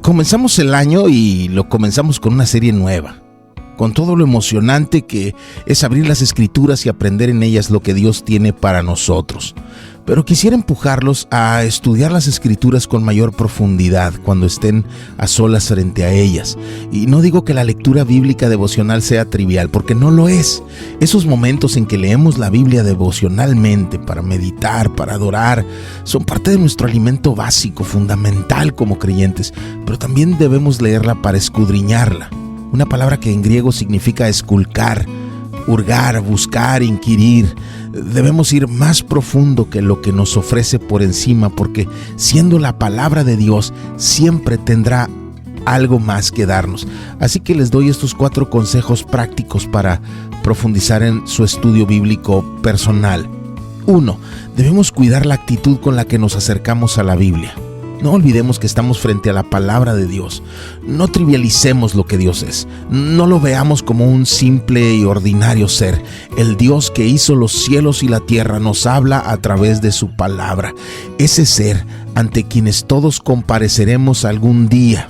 Comenzamos el año y lo comenzamos con una serie nueva, con todo lo emocionante que es abrir las Escrituras y aprender en ellas lo que Dios tiene para nosotros. Pero quisiera empujarlos a estudiar las Escrituras con mayor profundidad cuando estén a solas frente a ellas. Y no digo que la lectura bíblica devocional sea trivial, porque no lo es. Esos momentos en que leemos la Biblia devocionalmente para meditar, para adorar, son parte de nuestro alimento básico, fundamental como creyentes, pero también debemos leerla para escudriñarla. Una palabra que en griego significa esculcar, hurgar, buscar, inquirir. Debemos ir más profundo que lo que nos ofrece por encima, porque siendo la palabra de Dios, siempre tendrá algo más que darnos. Así que les doy estos 4 consejos prácticos para profundizar en su estudio bíblico personal. 1. Debemos cuidar la actitud con la que nos acercamos a la Biblia. No olvidemos que estamos frente a la palabra de Dios. No trivialicemos lo que Dios es. No lo veamos como un simple y ordinario ser. El Dios que hizo los cielos y la tierra nos habla a través de su palabra. Ese ser ante quienes todos compareceremos algún día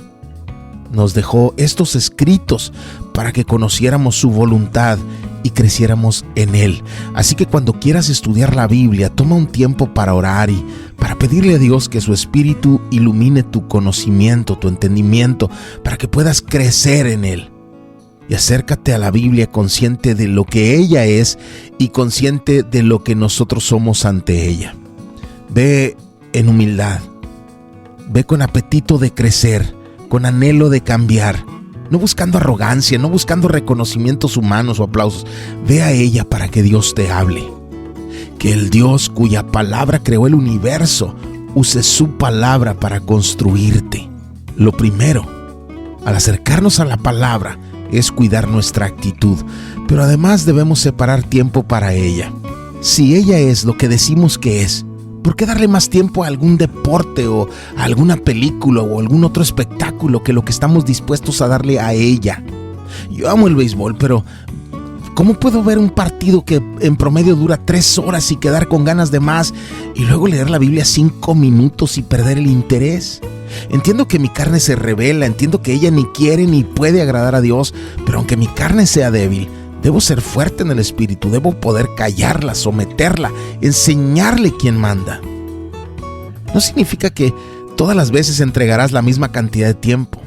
nos dejó estos escritos para que conociéramos su voluntad y creciéramos en Él. Así que cuando quieras estudiar la Biblia, toma un tiempo para orar y para pedirle a Dios que su Espíritu ilumine tu conocimiento, tu entendimiento, para que puedas crecer en Él. Y acércate a la Biblia consciente de lo que ella es y consciente de lo que nosotros somos ante ella. Ve en humildad, ve con apetito de crecer, con anhelo de cambiar, no buscando arrogancia, no buscando reconocimientos humanos o aplausos. Ve a ella para que Dios te hable. Que el Dios cuya palabra creó el universo use su palabra para construirte. Lo primero, al acercarnos a la palabra, es cuidar nuestra actitud, pero además debemos separar tiempo para ella. Si ella es lo que decimos que es, ¿por qué darle más tiempo a algún deporte o a alguna película o algún otro espectáculo que lo que estamos dispuestos a darle a ella? Yo amo el béisbol, pero ¿cómo puedo ver un partido que en promedio dura 3 horas y quedar con ganas de más y luego leer la Biblia 5 minutos y perder el interés? Entiendo que mi carne se rebela, entiendo que ella ni quiere ni puede agradar a Dios, pero aunque mi carne sea débil, debo ser fuerte en el espíritu, debo poder callarla, someterla, enseñarle quién manda. No significa que todas las veces entregarás la misma cantidad de tiempo.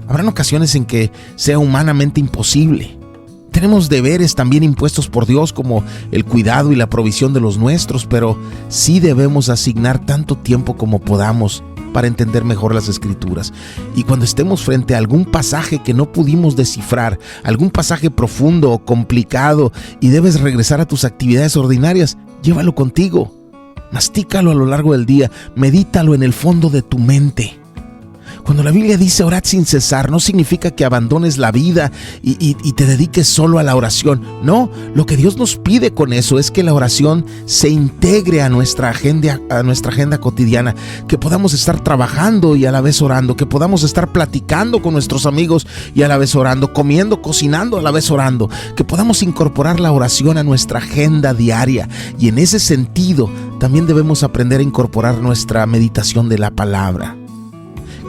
Habrán ocasiones en que sea humanamente imposible. Tenemos deberes también impuestos por Dios como el cuidado y la provisión de los nuestros, pero sí debemos asignar tanto tiempo como podamos para entender mejor las Escrituras. Y cuando estemos frente a algún pasaje que no pudimos descifrar, algún pasaje profundo o complicado y debes regresar a tus actividades ordinarias, llévalo contigo. Mastícalo a lo largo del día, medítalo en el fondo de tu mente. Cuando la Biblia dice orad sin cesar, no significa que abandones la vida y te dediques solo a la oración. No, lo que Dios nos pide con eso es que la oración se integre a nuestra agenda cotidiana, que podamos estar trabajando y a la vez orando, que podamos estar platicando con nuestros amigos y a la vez orando, comiendo, cocinando a la vez orando, que podamos incorporar la oración a nuestra agenda diaria. Y en ese sentido, también debemos aprender a incorporar nuestra meditación de la palabra.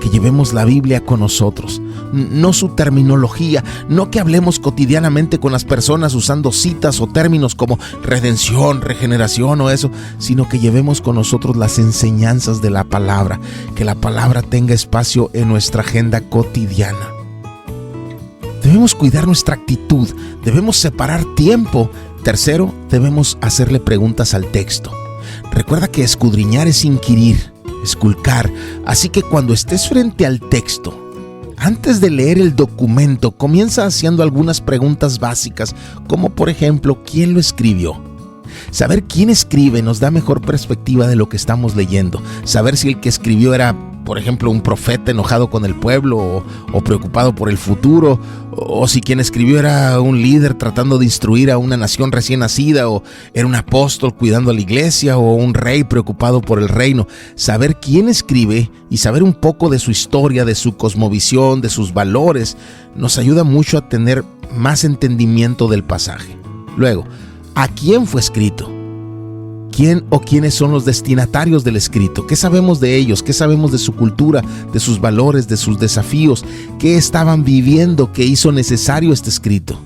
Que llevemos la Biblia con nosotros, no su terminología, no que hablemos cotidianamente con las personas usando citas o términos como redención, regeneración o eso, sino que llevemos con nosotros las enseñanzas de la palabra, que la palabra tenga espacio en nuestra agenda cotidiana. Debemos cuidar nuestra actitud, debemos separar tiempo. Tercero, debemos hacerle preguntas al texto. Recuerda que escudriñar es inquirir, esculcar, así que cuando estés frente al texto, antes de leer el documento, comienza haciendo algunas preguntas básicas, como por ejemplo, ¿quién lo escribió? Saber quién escribe nos da mejor perspectiva de lo que estamos leyendo. Saber si el que escribió era, por ejemplo, un profeta enojado con el pueblo o preocupado por el futuro, o si quien escribió era un líder tratando de instruir a una nación recién nacida, o era un apóstol cuidando a la iglesia, o un rey preocupado por el reino. Saber quién escribe y saber un poco de su historia, de su cosmovisión, de sus valores, nos ayuda mucho a tener más entendimiento del pasaje. Luego, ¿a quién fue escrito? ¿Quién o quiénes son los destinatarios del escrito? ¿Qué sabemos de ellos? ¿Qué sabemos de su cultura, de sus valores, de sus desafíos? ¿Qué estaban viviendo que hizo necesario este escrito?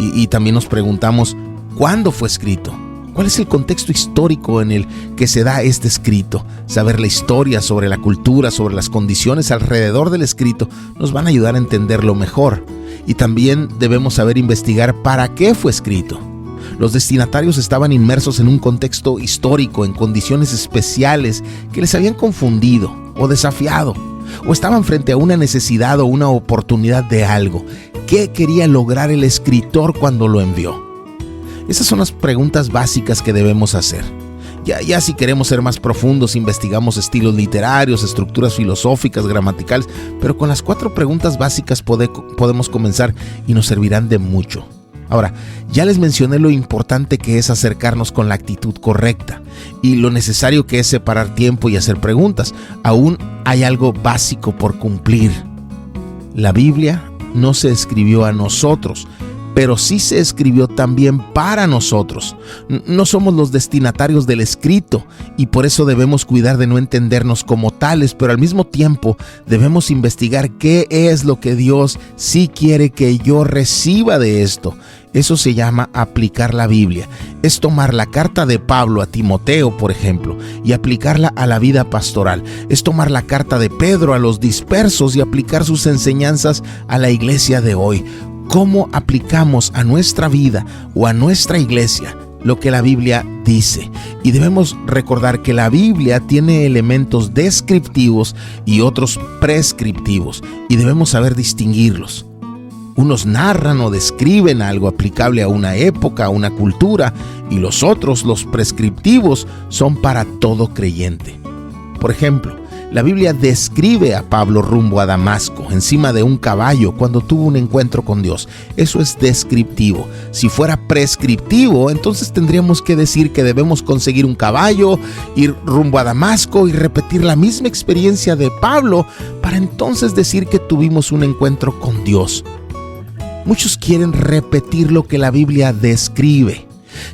Y también nos preguntamos, ¿cuándo fue escrito? ¿Cuál es el contexto histórico en el que se da este escrito? Saber la historia sobre la cultura, sobre las condiciones alrededor del escrito, nos van a ayudar a entenderlo mejor. Y también debemos saber investigar para qué fue escrito. Los destinatarios estaban inmersos en un contexto histórico, en condiciones especiales que les habían confundido o desafiado, o estaban frente a una necesidad o una oportunidad de algo. ¿Qué quería lograr el escritor cuando lo envió? Esas son las preguntas básicas que debemos hacer. Ya si queremos ser más profundos, investigamos estilos literarios, estructuras filosóficas, gramaticales, pero con las 4 preguntas básicas podemos comenzar y nos servirán de mucho. Ahora, ya les mencioné lo importante que es acercarnos con la actitud correcta y lo necesario que es separar tiempo y hacer preguntas. Aún hay algo básico por cumplir. La Biblia no se escribió a nosotros, pero sí se escribió también para nosotros. No somos los destinatarios del escrito y por eso debemos cuidar de no entendernos como tales, pero al mismo tiempo debemos investigar qué es lo que Dios sí quiere que yo reciba de esto. Eso se llama aplicar la Biblia. Es tomar la carta de Pablo a Timoteo, por ejemplo, y aplicarla a la vida pastoral. Es tomar la carta de Pedro a los dispersos y aplicar sus enseñanzas a la iglesia de hoy. ¿Cómo aplicamos a nuestra vida o a nuestra iglesia lo que la Biblia dice? Y debemos recordar que la Biblia tiene elementos descriptivos y otros prescriptivos, y debemos saber distinguirlos. Unos narran o describen algo aplicable a una época, a una cultura, y los otros, los prescriptivos, son para todo creyente. Por ejemplo, la Biblia describe a Pablo rumbo a Damasco, encima de un caballo, cuando tuvo un encuentro con Dios. Eso es descriptivo. Si fuera prescriptivo, entonces tendríamos que decir que debemos conseguir un caballo, ir rumbo a Damasco y repetir la misma experiencia de Pablo para entonces decir que tuvimos un encuentro con Dios. Muchos quieren repetir lo que la Biblia describe.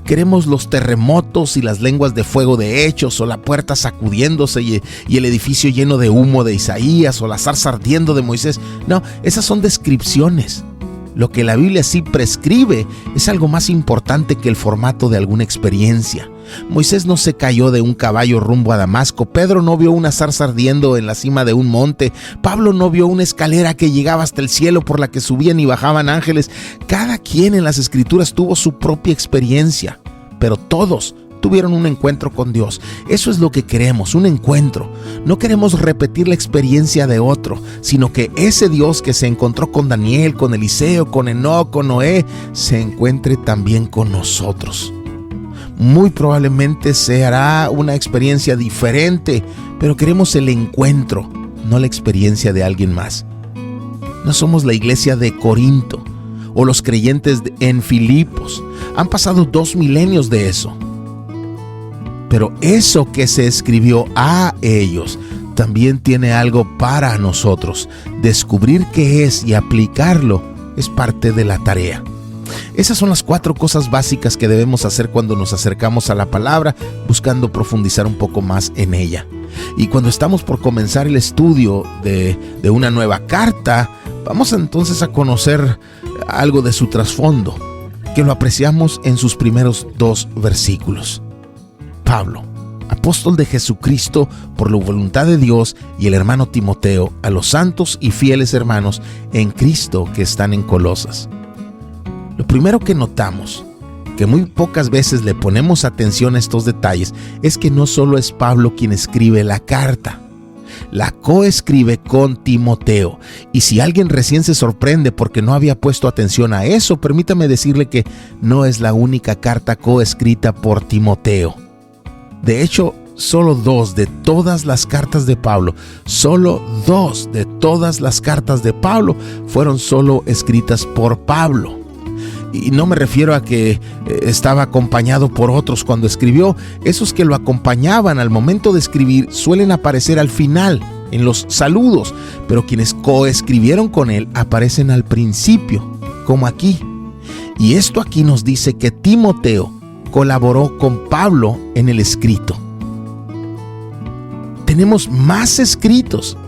Queremos los terremotos y las lenguas de fuego de Hechos, o la puerta sacudiéndose y el edificio lleno de humo de Isaías, o la zarza ardiendo de Moisés. No, esas son descripciones. Lo que la Biblia sí prescribe es algo más importante que el formato de alguna experiencia. Moisés no se cayó de un caballo rumbo a Damasco. Pedro no vio una zarza ardiendo en la cima de un monte. Pablo no vio una escalera que llegaba hasta el cielo por la que subían y bajaban ángeles. Cada quien en las Escrituras tuvo su propia experiencia, pero todos tuvieron un encuentro con Dios. Eso es lo que queremos, un encuentro. No queremos repetir la experiencia de otro, sino que ese Dios que se encontró con Daniel, con Eliseo, con Enoc, con Noé, se encuentre también con nosotros. Muy probablemente se hará una experiencia diferente, pero queremos el encuentro, no la experiencia de alguien más. No somos la iglesia de Corinto o los creyentes en Filipos. Han pasado 2 milenios de eso. Pero eso que se escribió a ellos también tiene algo para nosotros. Descubrir qué es y aplicarlo es parte de la tarea. Esas son las 4 cosas básicas que debemos hacer cuando nos acercamos a la palabra, buscando profundizar un poco más en ella. Y cuando estamos por comenzar el estudio de una nueva carta, vamos entonces a conocer algo de su trasfondo, que lo apreciamos en sus primeros 2 versículos. Pablo, apóstol de Jesucristo por la voluntad de Dios, y el hermano Timoteo, a los santos y fieles hermanos en Cristo que están en Colosas. Lo primero que notamos, que muy pocas veces le ponemos atención a estos detalles, es que no solo es Pablo quien escribe la carta. La coescribe con Timoteo. Y si alguien recién se sorprende porque no había puesto atención a eso, permítame decirle que no es la única carta coescrita por Timoteo. De hecho, solo 2 de todas las cartas de Pablo, fueron solo escritas por Pablo. Y no me refiero a que estaba acompañado por otros cuando escribió. Esos que lo acompañaban al momento de escribir suelen aparecer al final, en los saludos, pero quienes coescribieron con él aparecen al principio, como aquí. Y esto aquí nos dice que Timoteo colaboró con Pablo en el escrito. Tenemos más escritos,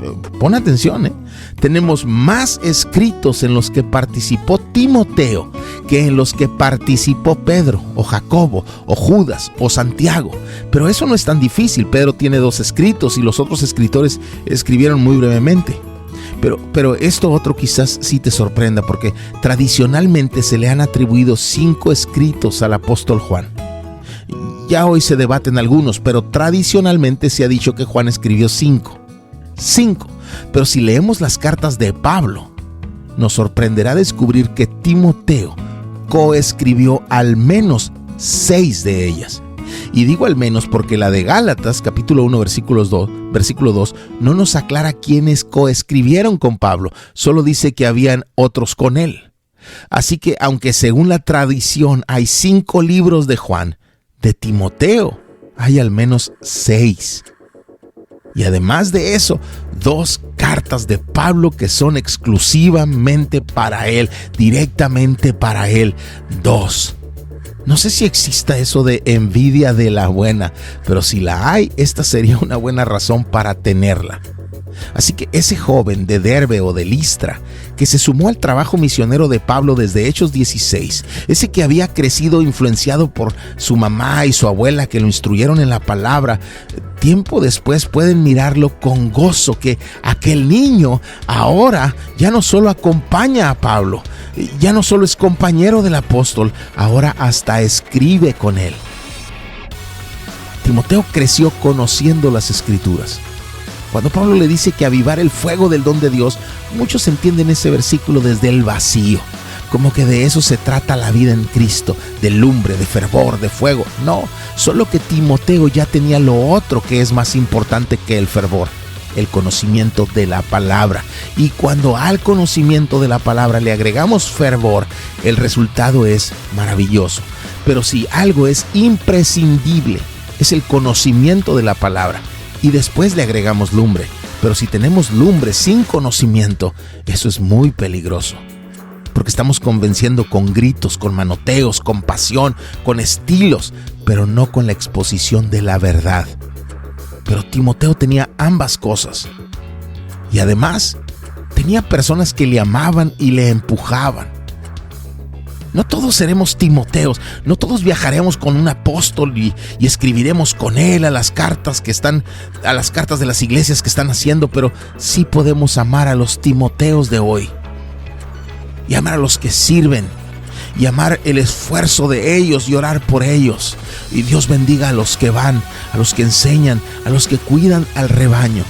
pon atención, tenemos más escritos en los que participó Timoteo que en los que participó Pedro o Jacobo o Judas o Santiago. Pero eso no es tan difícil. Pedro tiene 2 escritos y los otros escritores escribieron muy brevemente. Pero esto otro quizás sí te sorprenda, porque tradicionalmente se le han atribuido 5 escritos al apóstol Juan. Ya hoy se debaten algunos, pero tradicionalmente se ha dicho que Juan escribió 5. Pero si leemos las cartas de Pablo, nos sorprenderá descubrir que Timoteo coescribió al menos 6 de ellas. Y digo al menos porque la de Gálatas, capítulo 1, versículo 2, no nos aclara quiénes coescribieron con Pablo, solo dice que habían otros con él. Así que aunque según la tradición hay 5 libros de Juan, de Timoteo hay al menos 6. Y además de eso, 2 cartas de Pablo que son exclusivamente para él, directamente para él. 2. No sé si exista eso de envidia de la buena, pero si la hay, esta sería una buena razón para tenerla. Así que ese joven de Derbe o de Listra, que se sumó al trabajo misionero de Pablo desde Hechos 16, ese que había crecido influenciado por su mamá y su abuela que lo instruyeron en la palabra, tiempo después pueden mirarlo con gozo que aquel niño ahora ya no solo acompaña a Pablo, ya no solo es compañero del apóstol, ahora hasta escribe con él. Timoteo creció conociendo las Escrituras. Cuando Pablo le dice que avivar el fuego del don de Dios, muchos entienden ese versículo desde el vacío, como que de eso se trata la vida en Cristo, de lumbre, de fervor, de fuego. No, solo que Timoteo ya tenía lo otro que es más importante que el fervor, el conocimiento de la palabra. Y cuando al conocimiento de la palabra le agregamos fervor, el resultado es maravilloso. Pero si algo es imprescindible, es el conocimiento de la palabra. Y después le agregamos lumbre. Pero si tenemos lumbre sin conocimiento, eso es muy peligroso. Porque estamos convenciendo con gritos, con manoteos, con pasión, con estilos, pero no con la exposición de la verdad. Pero Timoteo tenía ambas cosas. Y además, tenía personas que le amaban y le empujaban. No todos seremos Timoteos, no todos viajaremos con un apóstol y escribiremos con él a las cartas de las iglesias que están haciendo, pero sí podemos amar a los Timoteos de hoy. Y amar a los que sirven, y amar el esfuerzo de ellos y orar por ellos. Y Dios bendiga a los que van, a los que enseñan, a los que cuidan al rebaño.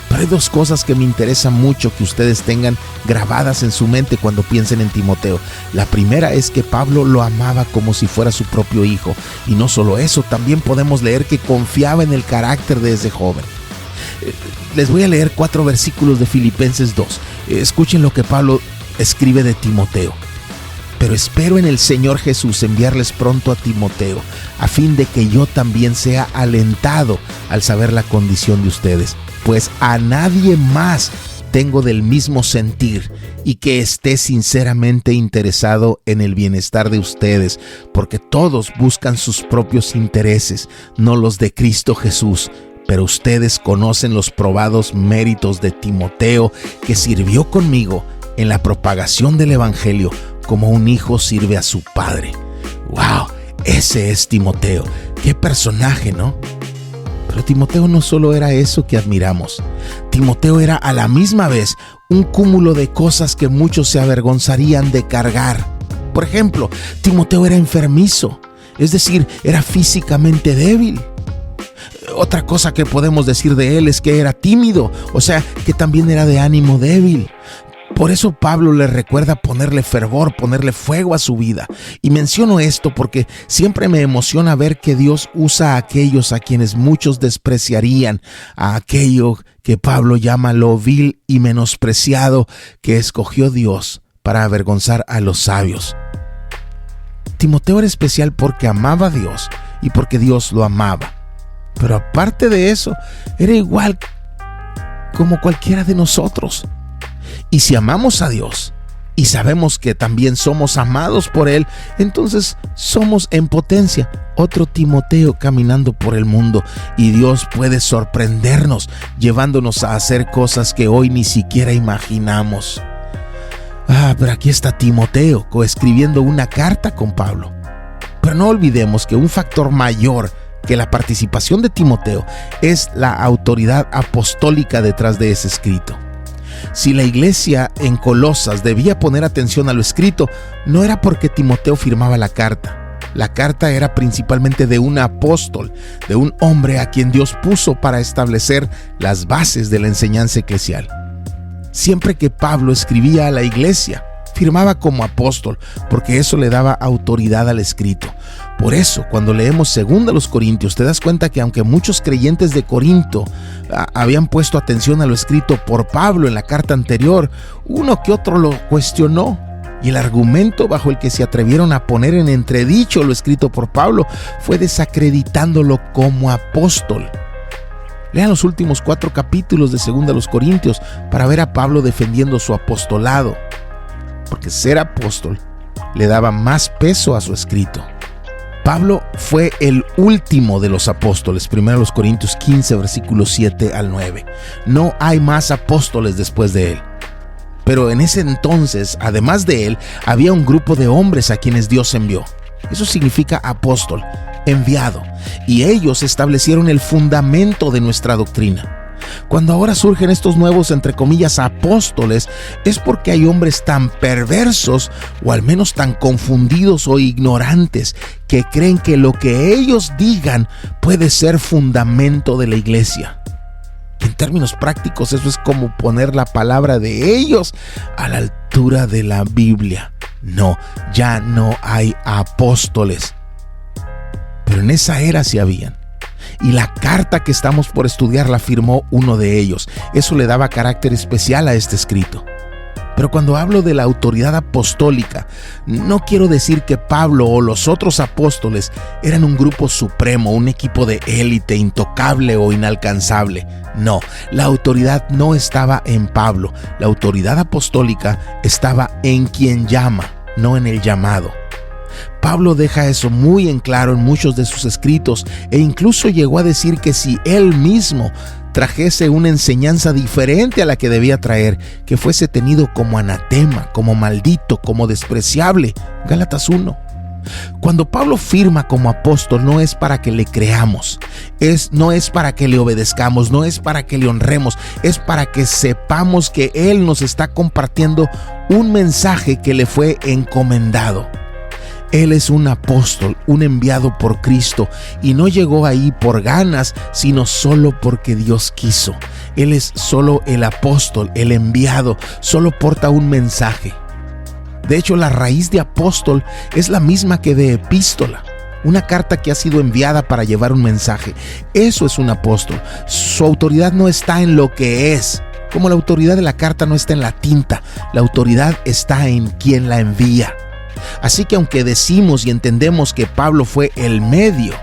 Pero hay 2 cosas que me interesan mucho que ustedes tengan grabadas en su mente cuando piensen en Timoteo. La primera es que Pablo lo amaba como si fuera su propio hijo. Y no solo eso, también podemos leer que confiaba en el carácter de ese joven. Les voy a leer 4 versículos de Filipenses 2. Escuchen lo que Pablo escribe de Timoteo. Pero espero en el Señor Jesús enviarles pronto a Timoteo, a fin de que yo también sea alentado al saber la condición de ustedes. Pues a nadie más tengo del mismo sentir y que esté sinceramente interesado en el bienestar de ustedes, porque todos buscan sus propios intereses, no los de Cristo Jesús. Pero ustedes conocen los probados méritos de Timoteo, que sirvió conmigo en la propagación del Evangelio como un hijo sirve a su padre. ¡Wow! Ese es Timoteo. ¡Qué personaje!, ¿no? Pero Timoteo no solo era eso que admiramos. Timoteo era a la misma vez un cúmulo de cosas que muchos se avergonzarían de cargar. Por ejemplo, Timoteo era enfermizo, es decir, era físicamente débil. Otra cosa que podemos decir de él es que era tímido, o sea, que también era de ánimo débil. Por eso Pablo le recuerda ponerle fervor, ponerle fuego a su vida. Y menciono esto porque siempre me emociona ver que Dios usa a aquellos a quienes muchos despreciarían, a aquello que Pablo llama lo vil y menospreciado, que escogió Dios para avergonzar a los sabios. Timoteo era especial porque amaba a Dios y porque Dios lo amaba. Pero aparte de eso, era igual como cualquiera de nosotros. Y si amamos a Dios y sabemos que también somos amados por Él, entonces somos en potencia otro Timoteo caminando por el mundo, y Dios puede sorprendernos llevándonos a hacer cosas que hoy ni siquiera imaginamos. Pero aquí está Timoteo coescribiendo una carta con Pablo. Pero no olvidemos que un factor mayor que la participación de Timoteo es la autoridad apostólica detrás de ese escrito. Si la iglesia en Colosas debía poner atención a lo escrito, no era porque Timoteo firmaba la carta. La carta era principalmente de un apóstol, de un hombre a quien Dios puso para establecer las bases de la enseñanza eclesial. Siempre que Pablo escribía a la iglesia, firmaba como apóstol, porque eso le daba autoridad al escrito. Por eso, cuando leemos 2 Corintios, te das cuenta que aunque muchos creyentes de Corinto habían puesto atención a lo escrito por Pablo en la carta anterior, uno que otro lo cuestionó. Y el argumento bajo el que se atrevieron a poner en entredicho lo escrito por Pablo fue desacreditándolo como apóstol. Lean los últimos 4 capítulos de 2 Corintios para ver a Pablo defendiendo su apostolado, porque ser apóstol le daba más peso a su escrito. Pablo fue el último de los apóstoles, 1 Corintios 15, versículos 7 al 9. No hay más apóstoles después de él. Pero en ese entonces, además de él, había un grupo de hombres a quienes Dios envió. Eso significa apóstol, enviado. Y ellos establecieron el fundamento de nuestra doctrina. Cuando ahora surgen estos nuevos, entre comillas, apóstoles, es porque hay hombres tan perversos, o al menos tan confundidos o ignorantes, que creen que lo que ellos digan puede ser fundamento de la iglesia. En términos prácticos, eso es como poner la palabra de ellos a la altura de la Biblia. No, ya no hay apóstoles. Pero en esa era sí habían. Y la carta que estamos por estudiar la firmó uno de ellos. Eso le daba carácter especial a este escrito. Pero cuando hablo de la autoridad apostólica, no quiero decir que Pablo o los otros apóstoles eran un grupo supremo, un equipo de élite intocable o inalcanzable. No, la autoridad no estaba en Pablo. La autoridad apostólica estaba en quien llama, no en el llamado. Pablo deja eso muy en claro en muchos de sus escritos, e incluso llegó a decir que si él mismo trajese una enseñanza diferente a la que debía traer, que fuese tenido como anatema, como maldito, como despreciable. Gálatas 1. Cuando Pablo firma como apóstol, no es para que le creamos, no es para que le obedezcamos, no es para que le honremos, es para que sepamos que él nos está compartiendo un mensaje que le fue encomendado. Él es un apóstol, un enviado por Cristo, y no llegó ahí por ganas, sino solo porque Dios quiso. Él es solo el apóstol, el enviado, solo porta un mensaje. De hecho, la raíz de apóstol es la misma que de epístola, una carta que ha sido enviada para llevar un mensaje. Eso es un apóstol. Su autoridad no está en lo que es, como la autoridad de la carta no está en la tinta. La autoridad está en quien la envía. Así que aunque decimos y entendemos que Pablo fue el medio,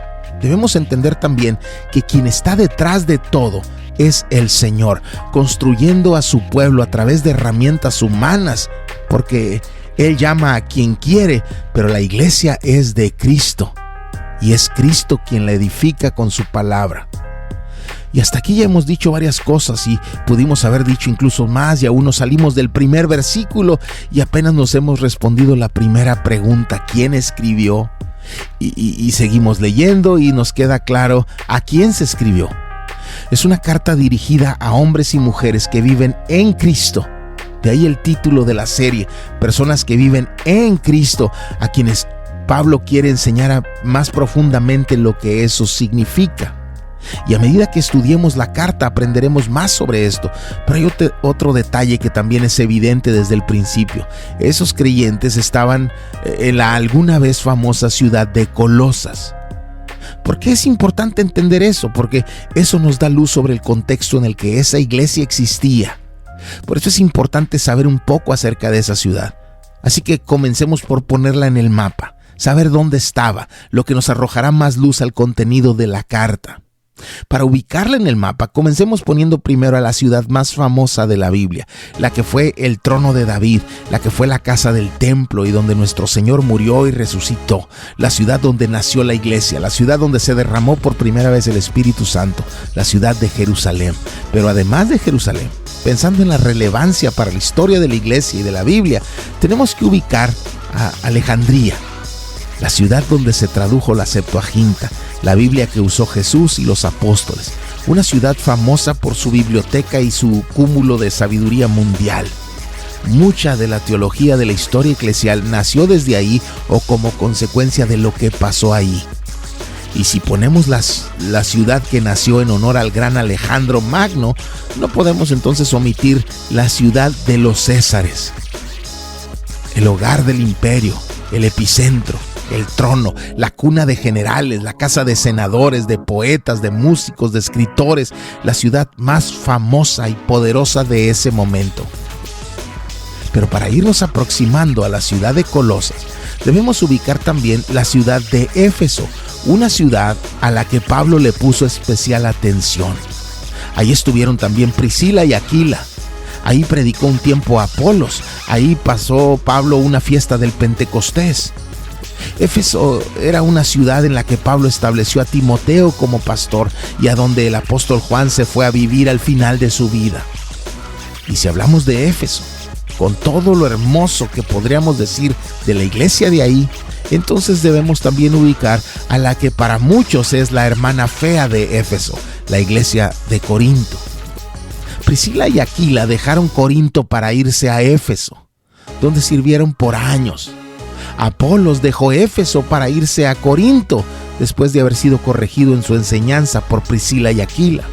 debemos entender también que quien está detrás de todo es el Señor, construyendo a su pueblo a través de herramientas humanas, porque Él llama a quien quiere, pero la iglesia es de Cristo, y es Cristo quien la edifica con su palabra. Y hasta aquí ya hemos dicho varias cosas, y pudimos haber dicho incluso más, y aún no salimos del primer versículo y apenas nos hemos respondido la primera pregunta: ¿quién escribió? Y seguimos leyendo y nos queda claro a quién se escribió. Es una carta dirigida a hombres y mujeres que viven en Cristo. De ahí el título de la serie: personas que viven en Cristo, a quienes Pablo quiere enseñar más profundamente lo que eso significa. Y a medida que estudiemos la carta aprenderemos más sobre esto. Pero hay otro detalle que también es evidente desde el principio. Esos creyentes estaban en la alguna vez famosa ciudad de Colosas. ¿Por qué es importante entender eso? Porque eso nos da luz sobre el contexto en el que esa iglesia existía. Por eso es importante saber un poco acerca de esa ciudad. Así que comencemos por ponerla en el mapa, saber dónde estaba, lo que nos arrojará más luz al contenido de la carta. Para ubicarla en el mapa, comencemos poniendo primero a la ciudad más famosa de la Biblia, la que fue el trono de David, la que fue la casa del templo y donde nuestro Señor murió y resucitó, la ciudad donde nació la iglesia, la ciudad donde se derramó por primera vez el Espíritu Santo, la ciudad de Jerusalén. Pero además de Jerusalén, pensando en la relevancia para la historia de la iglesia y de la Biblia, tenemos que ubicar a Alejandría, la ciudad donde se tradujo la Septuaginta, la Biblia que usó Jesús y los apóstoles, una ciudad famosa por su biblioteca y su cúmulo de sabiduría mundial. Mucha de la teología de la historia eclesial nació desde ahí o como consecuencia de lo que pasó ahí. Y si ponemos la ciudad que nació en honor al gran Alejandro Magno, no podemos entonces omitir la ciudad de los Césares, el hogar del imperio, el epicentro, el trono, la cuna de generales, la casa de senadores, de poetas, de músicos, de escritores, la ciudad más famosa y poderosa de ese momento. Pero para irnos aproximando a la ciudad de Colosas, debemos ubicar también la ciudad de Éfeso, una ciudad a la que Pablo le puso especial atención. Ahí estuvieron también Priscila y Aquila. Ahí predicó un tiempo Apolos. Ahí pasó Pablo una fiesta del Pentecostés. Éfeso era una ciudad en la que Pablo estableció a Timoteo como pastor y a donde el apóstol Juan se fue a vivir al final de su vida. Y si hablamos de Éfeso, con todo lo hermoso que podríamos decir de la iglesia de ahí, entonces debemos también ubicar a la que para muchos es la hermana fea de Éfeso, la iglesia de Corinto. Priscila y Aquila dejaron Corinto para irse a Éfeso, donde sirvieron por años. Apolos dejó Éfeso para irse a Corinto, después de haber sido corregido en su enseñanza por Priscila y Aquila.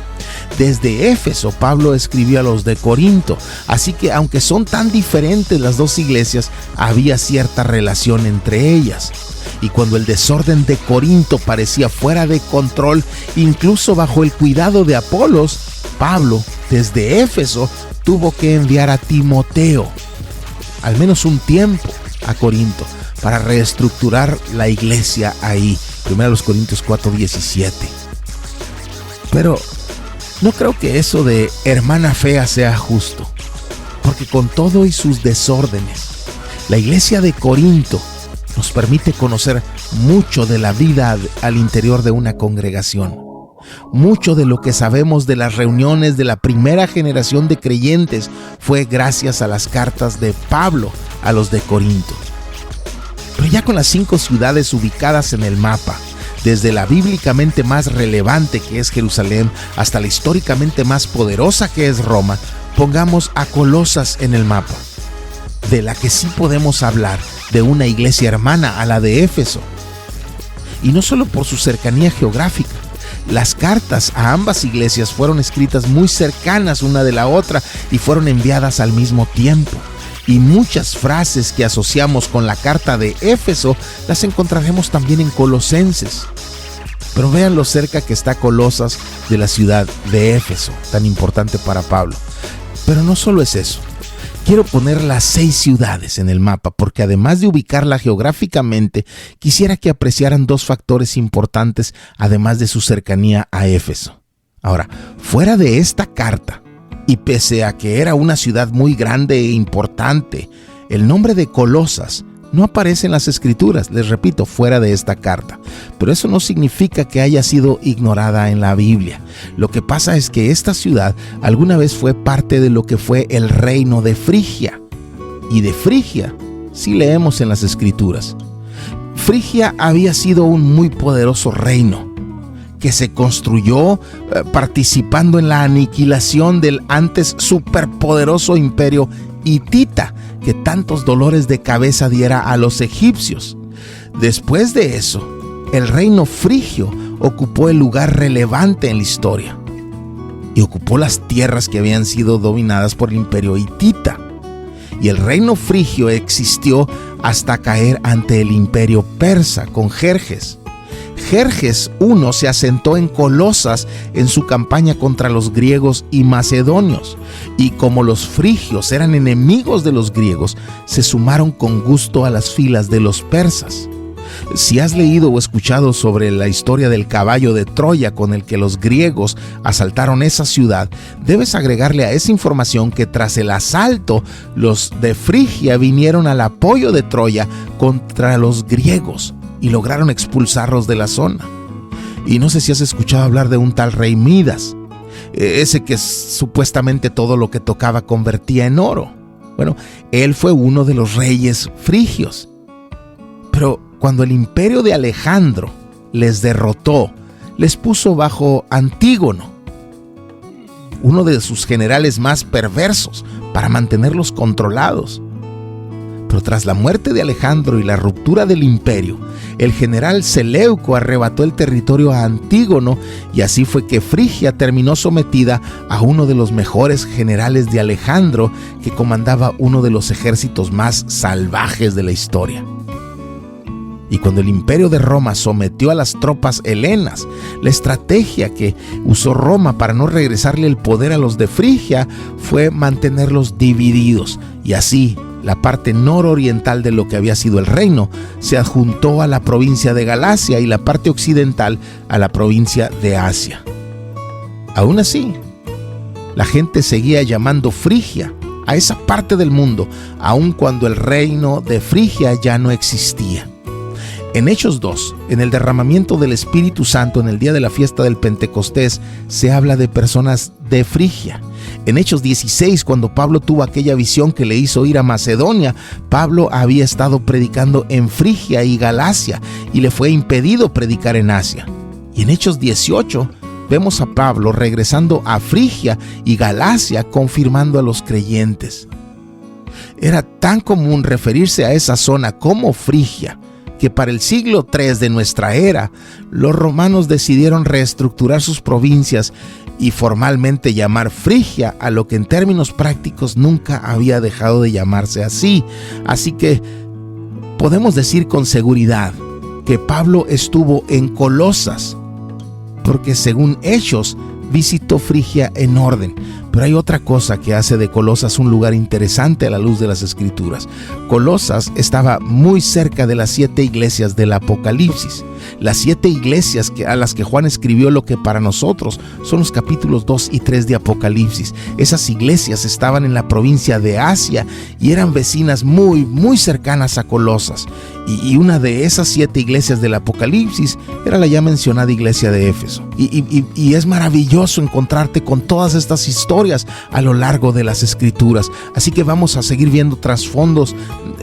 Desde Éfeso, Pablo escribió a los de Corinto, así que aunque son tan diferentes las dos iglesias, había cierta relación entre ellas. Y cuando el desorden de Corinto parecía fuera de control, incluso bajo el cuidado de Apolos, Pablo, desde Éfeso, tuvo que enviar a Timoteo, al menos un tiempo, a Corinto, para reestructurar la iglesia ahí. 1 Corintios 4:17. Pero no creo que eso de hermana fea sea justo, porque con todo y sus desórdenes, la iglesia de Corinto nos permite conocer mucho de la vida al interior de una congregación. Mucho de lo que sabemos de las reuniones de la primera generación de creyentes fue gracias a las cartas de Pablo a los de Corinto. Pero ya con las 5 ciudades ubicadas en el mapa, desde la bíblicamente más relevante que es Jerusalén hasta la históricamente más poderosa que es Roma, pongamos a Colosas en el mapa, de la que sí podemos hablar de una iglesia hermana a la de Éfeso. Y no solo por su cercanía geográfica, las cartas a ambas iglesias fueron escritas muy cercanas una de la otra y fueron enviadas al mismo tiempo. Y muchas frases que asociamos con la carta de Éfeso las encontraremos también en Colosenses. Pero vean lo cerca que está Colosas de la ciudad de Éfeso, tan importante para Pablo. Pero no solo es eso. Quiero poner las 6 ciudades en el mapa porque además de ubicarla geográficamente, quisiera que apreciaran 2 factores importantes además de su cercanía a Éfeso. Ahora, fuera de esta carta, y pese a que era una ciudad muy grande e importante, el nombre de Colosas no aparece en las escrituras, les repito, fuera de esta carta. Pero eso no significa que haya sido ignorada en la Biblia. Lo que pasa es que esta ciudad alguna vez fue parte de lo que fue el reino de Frigia. Y de Frigia sí leemos en las escrituras. Frigia había sido un muy poderoso reino que se construyó participando en la aniquilación del antes superpoderoso imperio hitita que tantos dolores de cabeza diera a los egipcios. Después de eso, el reino frigio ocupó el lugar relevante en la historia y ocupó las tierras que habían sido dominadas por el imperio hitita. Y el reino frigio existió hasta caer ante el imperio persa con Jerjes. Jerjes I se asentó en Colosas en su campaña contra los griegos y macedonios, y como los frigios eran enemigos de los griegos, se sumaron con gusto a las filas de los persas. Si has leído o escuchado sobre la historia del caballo de Troya con el que los griegos asaltaron esa ciudad, debes agregarle a esa información que tras el asalto, los de Frigia vinieron al apoyo de Troya contra los griegos y lograron expulsarlos de la zona. Y no sé si has escuchado hablar de un tal rey Midas, ese que supuestamente todo lo que tocaba convertía en oro. Bueno, él fue uno de los reyes frigios. Pero cuando el imperio de Alejandro les derrotó, les puso bajo Antígono, uno de sus generales más perversos, para mantenerlos controlados. Pero tras la muerte de Alejandro y la ruptura del imperio, el general Seleuco arrebató el territorio a Antígono y así fue que Frigia terminó sometida a uno de los mejores generales de Alejandro, que comandaba uno de los ejércitos más salvajes de la historia. Y cuando el imperio de Roma sometió a las tropas helenas, la estrategia que usó Roma para no regresarle el poder a los de Frigia fue mantenerlos divididos, y así la parte nororiental de lo que había sido el reino se adjuntó a la provincia de Galacia y la parte occidental a la provincia de Asia. Aún así, la gente seguía llamando Frigia a esa parte del mundo, aun cuando el reino de Frigia ya no existía. En Hechos 2, en el derramamiento del Espíritu Santo en el día de la fiesta del Pentecostés, se habla de personas de Frigia. En Hechos 16, cuando Pablo tuvo aquella visión que le hizo ir a Macedonia, Pablo había estado predicando en Frigia y Galacia y le fue impedido predicar en Asia. Y en Hechos 18, vemos a Pablo regresando a Frigia y Galacia, confirmando a los creyentes. Era tan común referirse a esa zona como Frigia, que para el siglo III de nuestra era, los romanos decidieron reestructurar sus provincias y formalmente llamar Frigia a lo que en términos prácticos nunca había dejado de llamarse así. Así que podemos decir con seguridad que Pablo estuvo en Colosas, porque según Hechos visitó Frigia en orden. Pero hay otra cosa que hace de Colosas un lugar interesante a la luz de las Escrituras. Colosas estaba muy cerca de las 7 iglesias del Apocalipsis. Las 7 iglesias a las que Juan escribió lo que para nosotros son los capítulos 2 y 3 de Apocalipsis. Esas iglesias estaban en la provincia de Asia y eran vecinas muy, muy cercanas a Colosas. Y una de esas 7 iglesias del Apocalipsis era la ya mencionada iglesia de Éfeso. Y es maravilloso encontrarte con todas estas historias a lo largo de las Escrituras. Así que vamos a seguir viendo trasfondos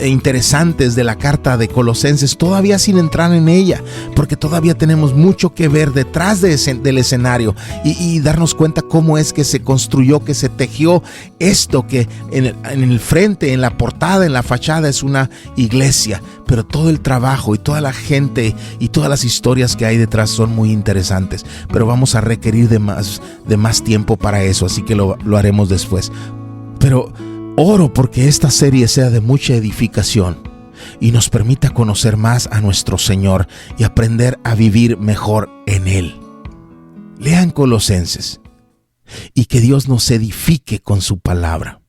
interesantes de la carta de Colosenses, todavía sin entrar en ella, porque todavía tenemos mucho que ver detrás del escenario y darnos cuenta cómo es que se construyó, que se tejió esto que en el frente, en la portada, en la fachada es una iglesia, pero todo el trabajo y toda la gente y todas las historias que hay detrás son muy interesantes. Pero vamos a requerir de más tiempo para eso, así que lo haremos después. Pero oro porque esta serie sea de mucha edificación y nos permita conocer más a nuestro Señor y aprender a vivir mejor en Él. Lean Colosenses y que Dios nos edifique con su palabra.